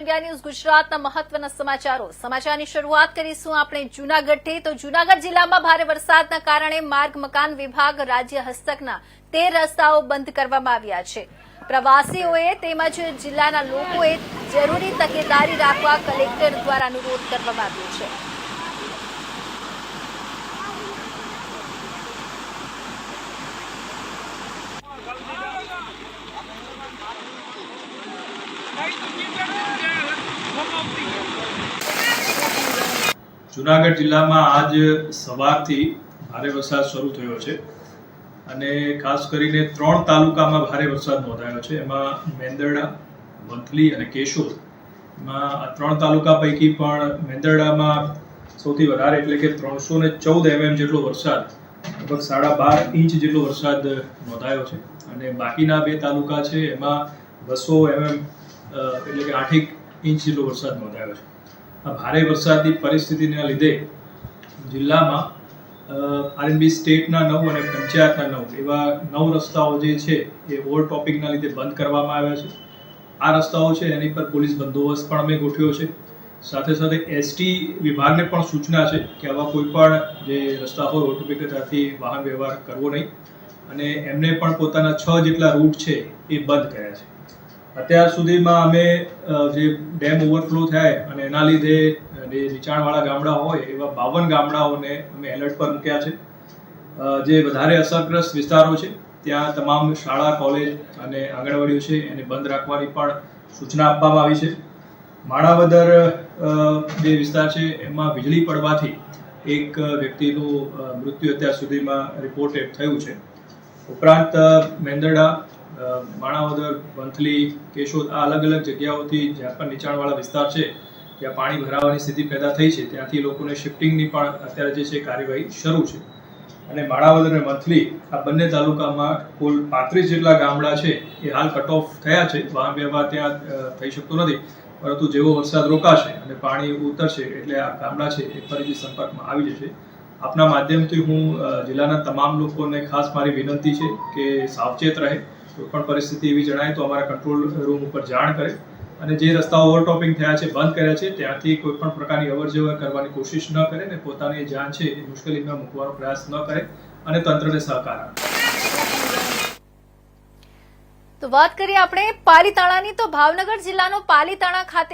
India news गुजरातना महत्वना समाचारों शरूआत करीशुं आपणे जूनागढ़थी। तो जूनागढ़ जिल्लामां भारे वरसादना कारणे मार्ग मकान विभाग राज्य हस्तकना 13 रસ્તાઓ બંધ કરવામાં આવ્યા છે। પ્રવાસીઓએ તેમજ જિલ્લાના લોકોએ જરૂરી તકેદારી રાખવા કલેક્ટર દ્વારા અનુરોધ કરવામાં આવ્યો છે। जूनागढ़ जिला में आज सवारथी भारे वरसाद शुरू थयो छे अने खास करीने 3 तालुका में भारे वरसाद नोंधायो छे। एमां मेंदरडा, वंथली अने केशोद में 3 तालुका पैकी पण मेंदरडामां सौथी वधारे एटले के 314 mm जेटलो वरसाद लगभग 12.5 इंच जेटलो वरसाद नोंधायो छे अने बाकीना 2 तालुका छे एमां 200 mm एटले के 8 इंच जेटलो वरसाद नोंधायो छे। आ भारे वरसादनी परिस्थितिना लीधे जिल्लामां आरएनबी स्टेटना 9 અને પંચાયતના 9 એવા 9 રસ્તાઓ જે છે એ ઓવરટોપિંગના લીધે બંધ કરવામાં આવ્યા છે। આ રસ્તાઓ છે એની પર પોલીસ બંદોબસ્ત પણ અમે ગોઠવ્યો છે। સાથે સાથે એસટી વિભાગને પણ સૂચના છે કે આવા કોઈ પણ જે રસ્તા હોય ઓવરટોપિંગ ત્યાંથી વાહન વ્યવહાર કરવો નહીં અને એમને પણ પોતાના 6 જેટલા રૂટ છે એ બંધ કર્યા છે। અત્યાર સુધીમાં અમે જે ડેમ ઓવરફ્લો થાય અને એના લીધે જે નીચાણવાળા ગામડા હોય એવા 52 ગામડાઓને અમે એલર્ટ પર મૂક્યા છે। જે વધારે અસરગ્રસ્ત વિસ્તારો છે ત્યાં તમામ શાળા, કોલેજ અને આંગણવાડીઓ છે એને બંધ રાખવાની પણ સૂચના આપવામાં આવી છે। માણાવદર જે વિસ્તાર છે એમાં વીજળી પડવાથી એક વ્યક્તિનું મૃત્યુ અત્યાર સુધીમાં રિપોર્ટેડ થયું છે। ઉપરાંત મેંદરડા, માણાવદર, વંથલી, કેશોદ આ अलग अलग જગ્યાઓથી જ્યાં પણ નીચાણવાળા વિસ્તાર છે ત્યાં પાણી ભરાવાની સ્થિતિ પેદા થઈ છે ત્યાંથી લોકોને શિફ્ટિંગની પણ અત્યારે જે છે કાર્યવાહી શરૂ છે। અને માણાવદર અને વંથલી આ બંને તાલુકામાં કુલ 35 જેટલા ગામડા છે એ હાલ કટ ઓફ થયા છે। વાહન વ્યવહાર ત્યાં થઈ શકતો નથી, પરંતુ જેવો વરસાદ રોકાશે અને પાણી ઉતરશે એટલે આ ગામડા છે એ ફરીથી સંપર્કમાં આવી જશે। આપના માધ્યમથી હું જિલ્લાના તમામ લોકોને ખાસ મારી વિનંતી છે કે સાવચેત રહે। कोईपण परिस्थिति एवी जणाय तो अमारा कंट्रोल रूम पर जाण करे અને જે રસ્તાઓ ઓવરટોપિંગ થયા છે, બંધ કર્યા છે ત્યાંથી કોઈપણ પ્રકારની અવરજવર કરવાની કોશિશ ન કરે અને પોતાની જાન છે એ મુશ્કેલીમાં મૂકવાનો પ્રયાસ ન કરે અને તંત્રને સહકાર આપે। તો વાત કરીએ આપણે પાલીતાણાની। તો ભાવનગર જિલ્લાનો પાલીતાણા ખાતે